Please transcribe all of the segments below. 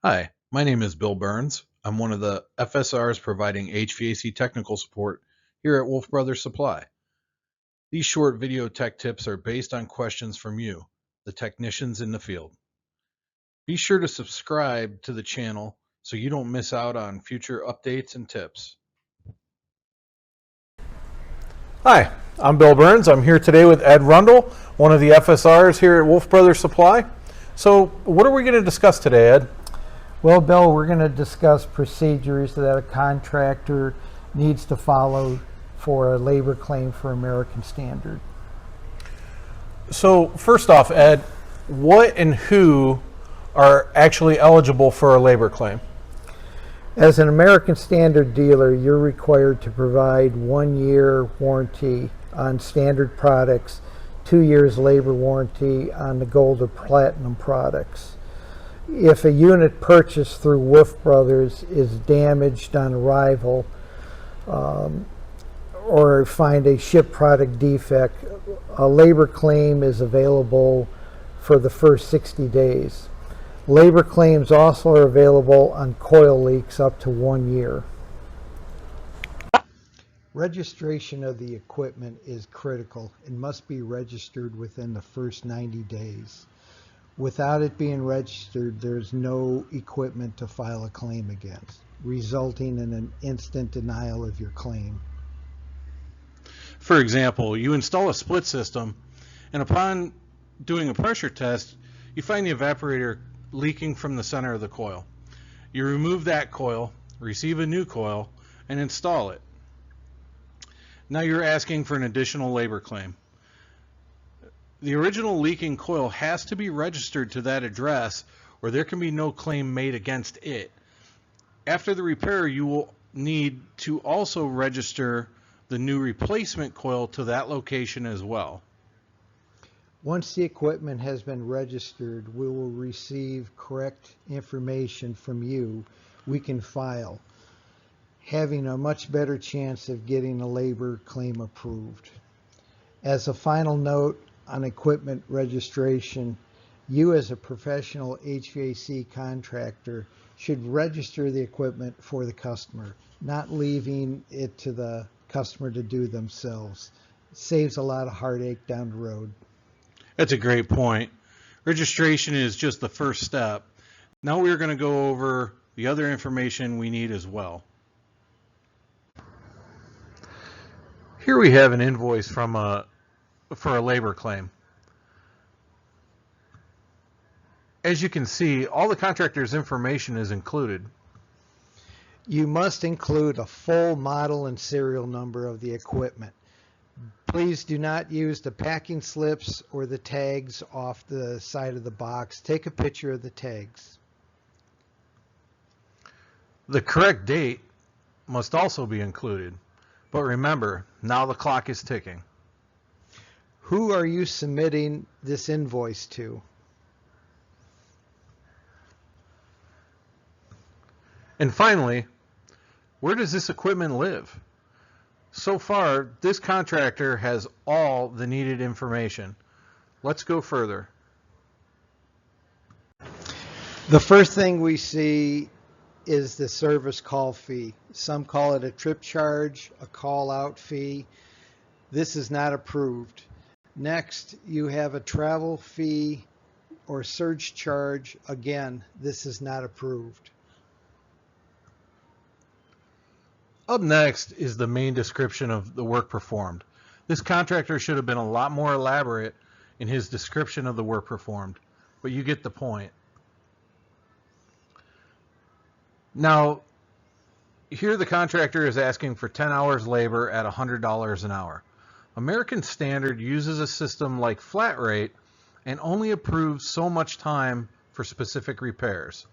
Hi, my name is Bill Burns. I'm one of the FSRs providing HVAC technical support here at Wolff Brothers Supply. These short video tech tips are based on questions from you, the technicians in the field. Be sure to subscribe to the channel so you don't miss out on future updates and tips. Hi, I'm Bill Burns. I'm here today with Ed Rundle, one of the FSRs here at Wolff Brothers Supply. So, what are we going to discuss today, Ed? Well, Bill, we're going to discuss procedures that a contractor needs to follow for a labor claim for American Standard. So, first off, Ed, what and who are actually eligible for a labor claim? As an American Standard dealer, you're required to provide 1 year warranty on standard products, 2 years labor warranty on the gold or platinum products. If a unit purchased through Wolff Brothers is damaged on arrival or find a ship product defect, a labor claim is available for the first 60 days. Labor claims also are available on coil leaks up to 1 year. Registration of the equipment is critical and must be registered within the first 90 days. Without it being registered, there's no equipment to file a claim against, resulting in an instant denial of your claim. For example, you install a split system, and upon doing a pressure test, you find the evaporator leaking from the center of the coil. You remove that coil, receive a new coil, and install it. Now you're asking for an additional labor claim. The original leaking coil has to be registered to that address or there can be no claim made against it. After the repair, you will need to also register the new replacement coil to that location as well. Once the equipment has been registered, we will receive correct information from you we can file, having a much better chance of getting a labor claim approved. As a final note on equipment registration, you as a professional HVAC contractor should register the equipment for the customer, not leaving it to the customer to do themselves. It saves a lot of heartache down the road. That's a great point. Registration is just the first step. Now we're going to go over the other information we need as well. Here we have an invoice for a labor claim. As you can see, all the contractor's information is included. You must include a full model and serial number of the equipment. Please do not use the packing slips or the tags off the side of the box. Take a picture of the tags. The correct date must also be included. But remember, now the clock is ticking. Who are you submitting this invoice to? And finally, where does this equipment live? So far, this contractor has all the needed information. Let's go further. The first thing we see is the service call fee. Some call it a trip charge, a call out fee. This is not approved. Next, you have a travel fee or surge charge. Again, this is not approved. Up next is the main description of the work performed. This contractor should have been a lot more elaborate in his description of the work performed, but you get the point. Now, here the contractor is asking for 10 hours labor at $100 an hour. American Standard uses a system like flat rate and only approves so much time for specific repairs.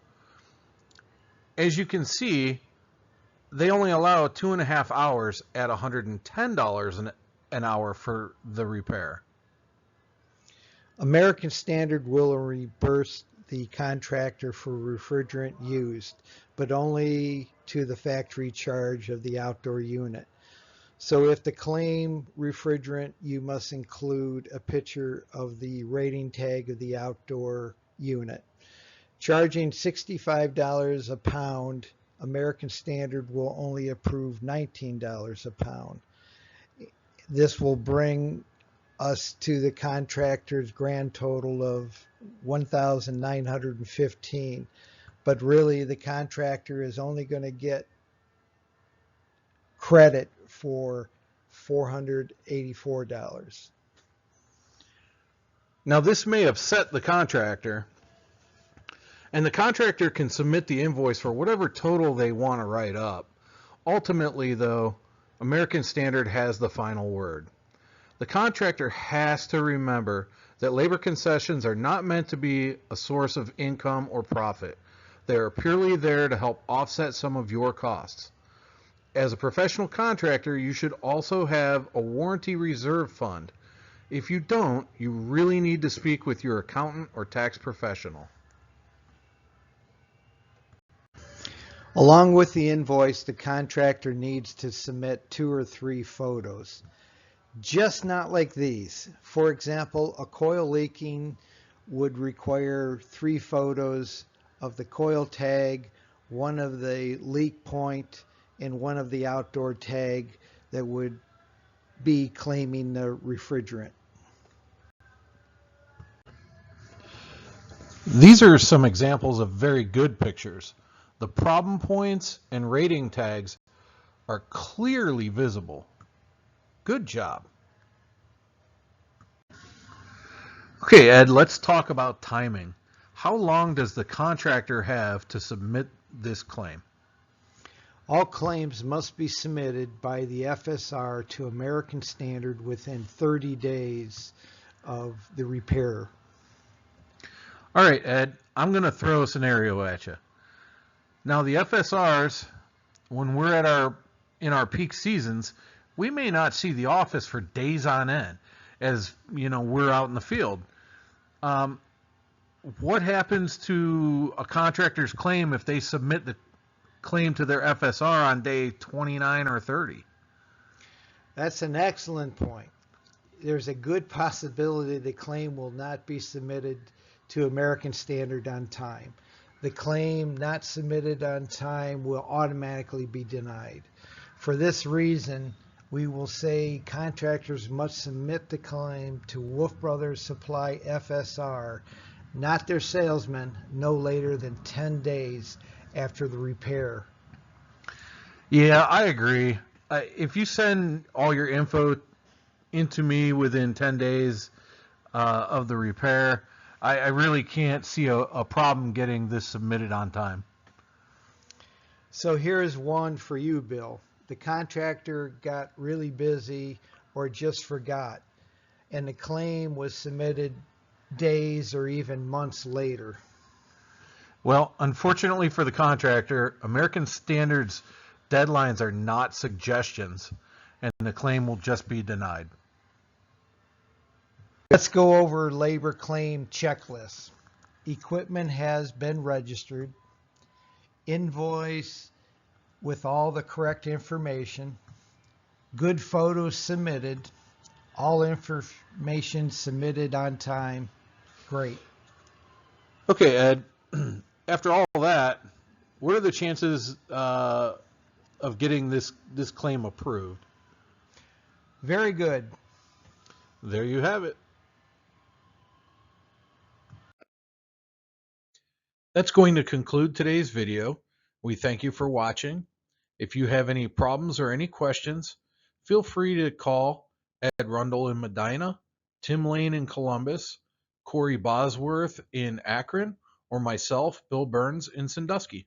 As you can see, they only allow 2.5 hours at $110 an hour for the repair. American Standard will reimburse the contractor for refrigerant used, but only to the factory charge of the outdoor unit. So if the claim refrigerant, you must include a picture of the rating tag of the outdoor unit. Charging $65 a pound, American Standard will only approve $19 a pound. This will bring us to the contractor's grand total of $1,915, but really the contractor is only going to get credit for $484. Now, this may upset the contractor, and the contractor can submit the invoice for whatever total they want to write up. Ultimately, though, American Standard has the final word. The contractor has to remember that labor concessions are not meant to be a source of income or profit. They are purely there to help offset some of your costs. As a professional contractor, you should also have a warranty reserve fund. If you don't, you really need to speak with your accountant or tax professional. Along with the invoice, the contractor needs to submit 2 or 3 photos. Just not like these. For example, a coil leaking would require 3 photos of the coil tag, 1 of the leak point, and 1 of the outdoor tag that would be claiming the refrigerant. These are some examples of very good pictures. The problem points and rating tags are clearly visible. Good job. Okay, Ed, let's talk about timing. How long does the contractor have to submit this claim? All claims must be submitted by the FSR to American Standard within 30 days of the repair. All right, Ed, I'm going to throw a scenario at you. Now, the FSRs, when we're in our peak seasons, we may not see the office for days on end, as you know, we're out in the field. What happens to a contractor's claim if they submit the claim to their FSR on day 29 or 30? That's an excellent point. There's a good possibility the claim will not be submitted to American Standard on time. The claim not submitted on time will automatically be denied. For this reason, we will say contractors must submit the claim to Wolff Brothers Supply FSR, not their salesman, no later than 10 days after the repair. Yeah, I agree. If you send all your info into me within 10 days of the repair, I really can't see a problem getting this submitted on time. So here's one for you, Bill. The contractor got really busy or just forgot, and the claim was submitted days or even months later. Well, unfortunately for the contractor, American Standards deadlines are not suggestions, and the claim will just be denied. Let's go over labor claim checklist. Equipment has been registered. Invoice with all the correct information. Good photos submitted. All information submitted on time. Great. Okay, Ed, after all that, what are the chances of getting this claim approved? Very good. There you have it. That's going to conclude today's video. We thank you for watching. If you have any problems or any questions, feel free to call Ed Rundle in Medina, Tim Lane in Columbus, Corey Bosworth in Akron, or myself, Bill Burns, in Sandusky.